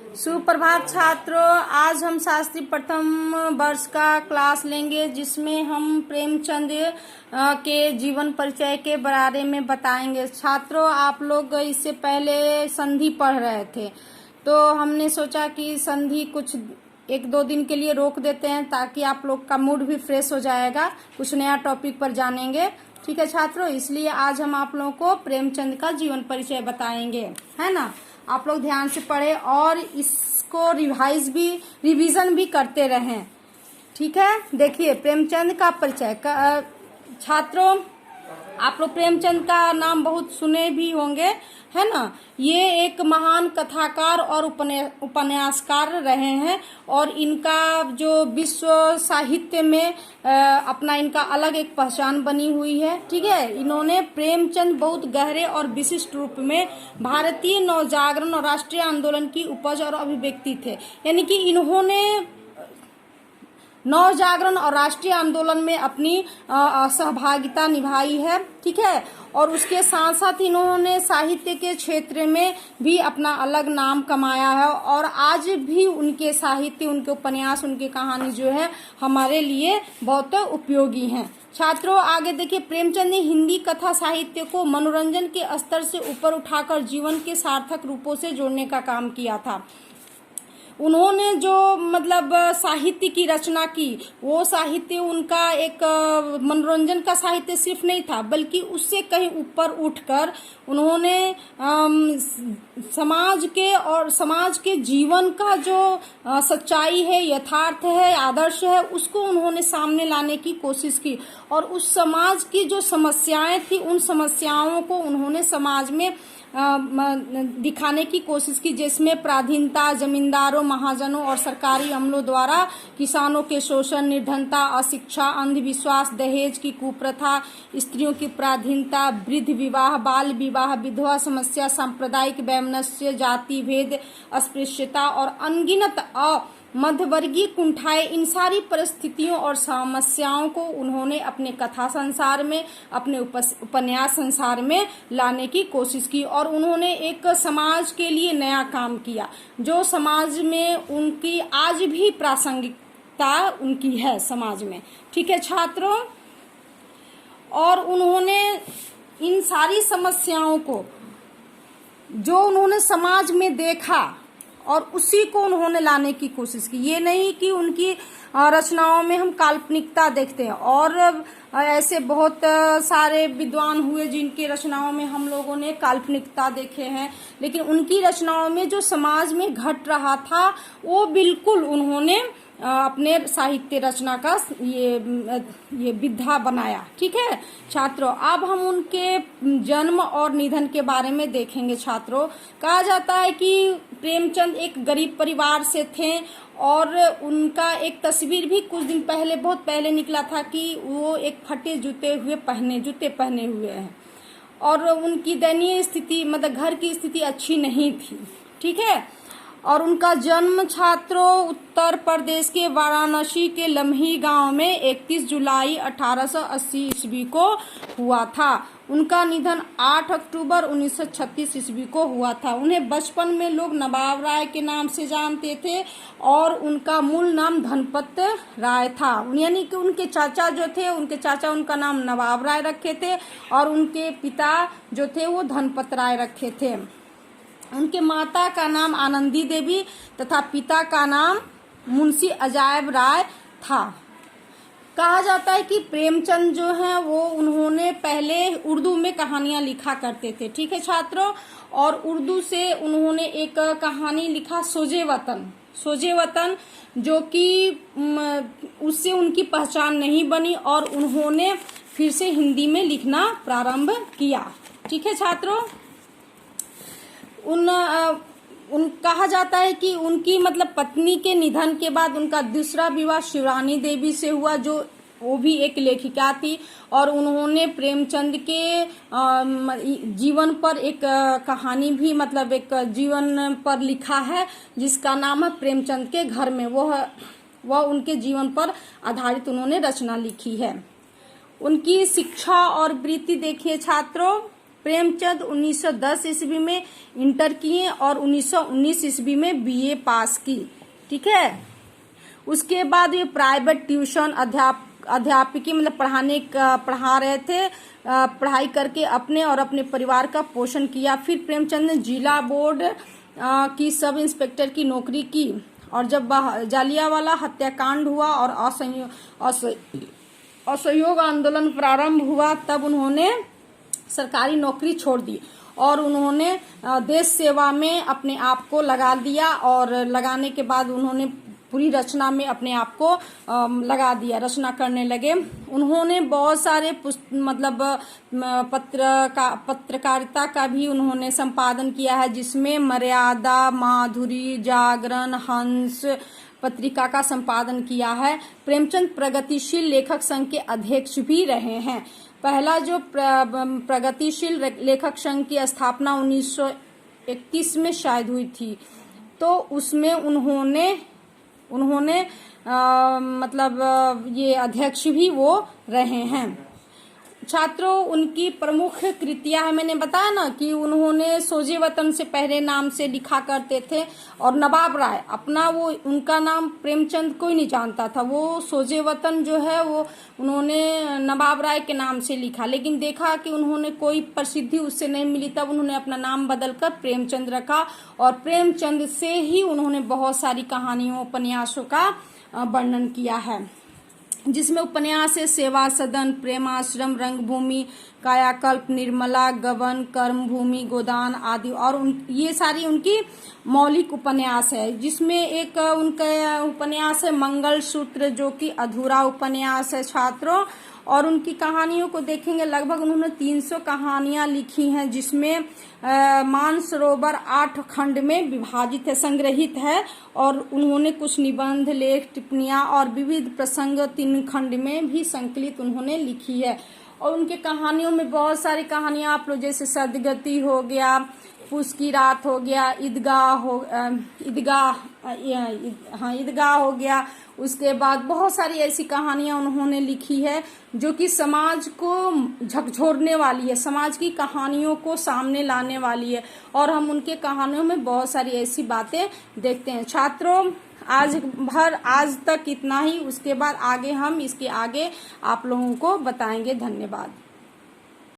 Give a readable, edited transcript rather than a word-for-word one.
सुप्रभात छात्रों, आज हम शास्त्री प्रथम वर्ष का क्लास लेंगे जिसमें हम प्रेमचंद के जीवन परिचय के बारे में बताएंगे। छात्रों, आप लोग इससे पहले संधि पढ़ रहे थे तो हमने सोचा कि संधि कुछ एक दो दिन के लिए रोक देते हैं ताकि आप लोग का मूड भी फ्रेश हो जाएगा, कुछ नया टॉपिक पर जानेंगे। ठीक है छात्रों, इसलिए आज हम आप लोगों को प्रेमचंद का जीवन परिचय बताएंगे, है ना। आप लोग ध्यान से पढ़े और इसको रिवीजन भी करते रहें। ठीक है, देखिए प्रेमचंद का परिचय छात्रों, आप लोग प्रेमचंद का नाम बहुत सुने भी होंगे, है ना। ये एक महान कथाकार और उपन्यासकार रहे हैं और इनका जो विश्व साहित्य में अपना इनका अलग एक पहचान बनी हुई है। ठीक है, इन्होंने प्रेमचंद बहुत गहरे और विशिष्ट रूप में भारतीय नवजागरण और राष्ट्रीय आंदोलन की उपज और अभिव्यक्ति थे। यानी कि इन्होंने नवजागरण और राष्ट्रीय आंदोलन में अपनी सहभागिता निभाई है। ठीक है, और उसके साथ साथ इन्होंने साहित्य के क्षेत्र में भी अपना अलग नाम कमाया है और आज भी उनके साहित्य, उनके उपन्यास, उनकी कहानी जो है हमारे लिए बहुत उपयोगी हैं। छात्रों आगे देखिए, प्रेमचंद ने हिंदी कथा साहित्य को मनोरंजन के स्तर से ऊपर उठाकर जीवन के सार्थक रूपों से जोड़ने का काम किया था। उन्होंने जो साहित्य की रचना की, वो साहित्य उनका एक मनोरंजन का साहित्य सिर्फ नहीं था, बल्कि उससे कहीं ऊपर उठकर उन्होंने समाज के जीवन का जो सच्चाई है, यथार्थ है, आदर्श है, उसको उन्होंने सामने लाने की कोशिश की और उस समाज की जो समस्याएं थी, उन समस्याओं को उन्होंने समाज में दिखाने की कोशिश की, जिसमें पराधीनता, जमींदारों, महाजनों और सरकारी अमलों द्वारा किसानों के शोषण, निर्धनता, अशिक्षा, अंधविश्वास, दहेज की कुप्रथा, स्त्रियों की पराधीनता, वृद्ध विवाह, बाल विवाह, विधवा समस्या, सांप्रदायिक वैमनस्य, जाति भेद, अस्पृश्यता और अनगिनत मध्यवर्गीय कुंठाएं, इन सारी परिस्थितियों और समस्याओं को उन्होंने अपने कथा संसार में, अपने उपन्यास संसार में लाने की कोशिश की और उन्होंने एक समाज के लिए नया काम किया जो समाज में उनकी आज भी प्रासंगिकता उनकी है समाज में। ठीक है छात्रों, और उन्होंने इन सारी समस्याओं को जो उन्होंने समाज में देखा और उसी को उन्होंने लाने की कोशिश की। ये नहीं कि उनकी रचनाओं में हम काल्पनिकता देखते हैं, और ऐसे बहुत सारे विद्वान हुए जिनकी रचनाओं में हम लोगों ने काल्पनिकता देखे हैं, लेकिन उनकी रचनाओं में जो समाज में घट रहा था वो बिल्कुल उन्होंने अपने साहित्य रचना का ये विधा बनाया। ठीक है छात्रों, अब हम उनके जन्म और निधन के बारे में देखेंगे। छात्रों, कहा जाता है कि प्रेमचंद एक गरीब परिवार से थे और उनका एक तस्वीर भी कुछ दिन पहले, बहुत पहले निकला था कि वो एक फटे जूते पहने हुए हैं और उनकी दयनीय स्थिति, घर की स्थिति अच्छी नहीं थी। ठीक है, और उनका जन्म छात्रों उत्तर प्रदेश के वाराणसी के लम्ही गांव में 31 जुलाई 1880 ईस्वी को हुआ था। उनका निधन 8 अक्टूबर 1936 ईस्वी को हुआ था। उन्हें बचपन में लोग नवाब राय के नाम से जानते थे और उनका मूल नाम धनपत राय था। यानी कि उनके चाचा जो थे, उनका नाम नवाब राय रखे थे और उनके पिता जो थे वो धनपत राय रखे थे। उनके माता का नाम आनंदी देवी तथा पिता का नाम मुंशी अजायब राय था। कहा जाता है कि प्रेमचंद जो हैं वो उन्होंने पहले उर्दू में कहानियां लिखा करते थे। ठीक है छात्रों, और उर्दू से उन्होंने एक कहानी लिखा सोजे वतन, जो कि उससे उनकी पहचान नहीं बनी और उन्होंने फिर से हिंदी में लिखना प्रारंभ किया। ठीक है छात्रों, कहा जाता है कि उनकी पत्नी के निधन के बाद उनका दूसरा विवाह शिवरानी देवी से हुआ, जो वो भी एक लेखिका थी और उन्होंने प्रेमचंद के जीवन पर एक कहानी भी एक जीवन पर लिखा है जिसका नाम है प्रेमचंद के घर में। वह उनके जीवन पर आधारित उन्होंने रचना लिखी है। उनकी शिक्षा और वृत्ति देखिए छात्रों, प्रेमचंद 1910 ईस्वी में इंटर किए और 1919 ईस्वी में बीए पास की। ठीक है। उसके बाद ये प्राइवेट ट्यूशन अध्यापकी मतलब पढ़ा रहे थे, पढ़ाई करके अपने और अपने परिवार का पोषण किया। फिर प्रेमचंद ने जिला बोर्ड की सब इंस्पेक्टर की नौकरी की, और जब जालियांवाला हत्याकांड हुआ और असहयोग आंदोलन प्रारंभ हुआ, तब उन्होंने सरकारी नौकरी छोड़ दी और उन्होंने देश सेवा में अपने आप को लगा दिया, और लगाने के बाद उन्होंने पूरी रचना में अपने आप को लगा दिया, रचना करने लगे। उन्होंने बहुत सारे मतलब पत्रकारिता का भी उन्होंने संपादन किया है, जिसमें मर्यादा, माधुरी, जागरण, हंस पत्रिका का संपादन किया है। प्रेमचंद प्रगतिशील लेखक संघ के अध्यक्ष भी रहे हैं। पहला जो प्रगतिशील लेखक संघ की स्थापना 1931 में शायद हुई थी, तो उसमें उन्होंने मतलब ये अध्यक्ष भी वो रहे हैं। छात्रों, उनकी प्रमुख कृतियां है, मैंने बताया ना कि उन्होंने सोजे वतन से पहले नाम से लिखा करते थे, और नवाब राय अपना वो उनका नाम प्रेमचंद कोई नहीं जानता था, वो सोजे वतन जो है वो उन्होंने नवाब राय के नाम से लिखा, लेकिन देखा कि उन्होंने कोई प्रसिद्धि उससे नहीं मिली, तब उन्होंने अपना नाम बदलकर प्रेमचंद रखा, और प्रेमचंद से ही उन्होंने बहुत सारी कहानियों उपन्यासों का वर्णन किया है, जिसमें उपन्यास है सेवा सदन, प्रेमाश्रम, रंगभूमि, कायाकल्प, निर्मला, गबन, कर्मभूमि, गोदान आदि, और ये सारी उनकी मौलिक उपन्यास है। जिसमें एक उनका उपन्यास है मंगलसूत्र, जो कि अधूरा उपन्यास है छात्रों, और उनकी कहानियों को देखेंगे लगभग उन्होंने 300 कहानियां लिखी हैं, जिसमें मानसरोवर 8 खंड में विभाजित है, संग्रहित है, और उन्होंने कुछ निबंध, लेख, टिप्पणियां और विविध प्रसंग 3 खंड में भी संकलित उन्होंने लिखी है। और उनके कहानियों में बहुत सारी कहानियां आप लोग जैसे सदगति हो गया, पूस की रात हो गया, ईदगाह हो गया, उसके बाद बहुत सारी ऐसी कहानियां उन्होंने लिखी है जो कि समाज को झकझोरने वाली है, समाज की कहानियों को सामने लाने वाली है, और हम उनके कहानियों में बहुत सारी ऐसी बातें देखते हैं। छात्रों, आज तक इतना ही, उसके बाद आगे हम इसके आगे आप लोगों को बताएंगे। धन्यवाद।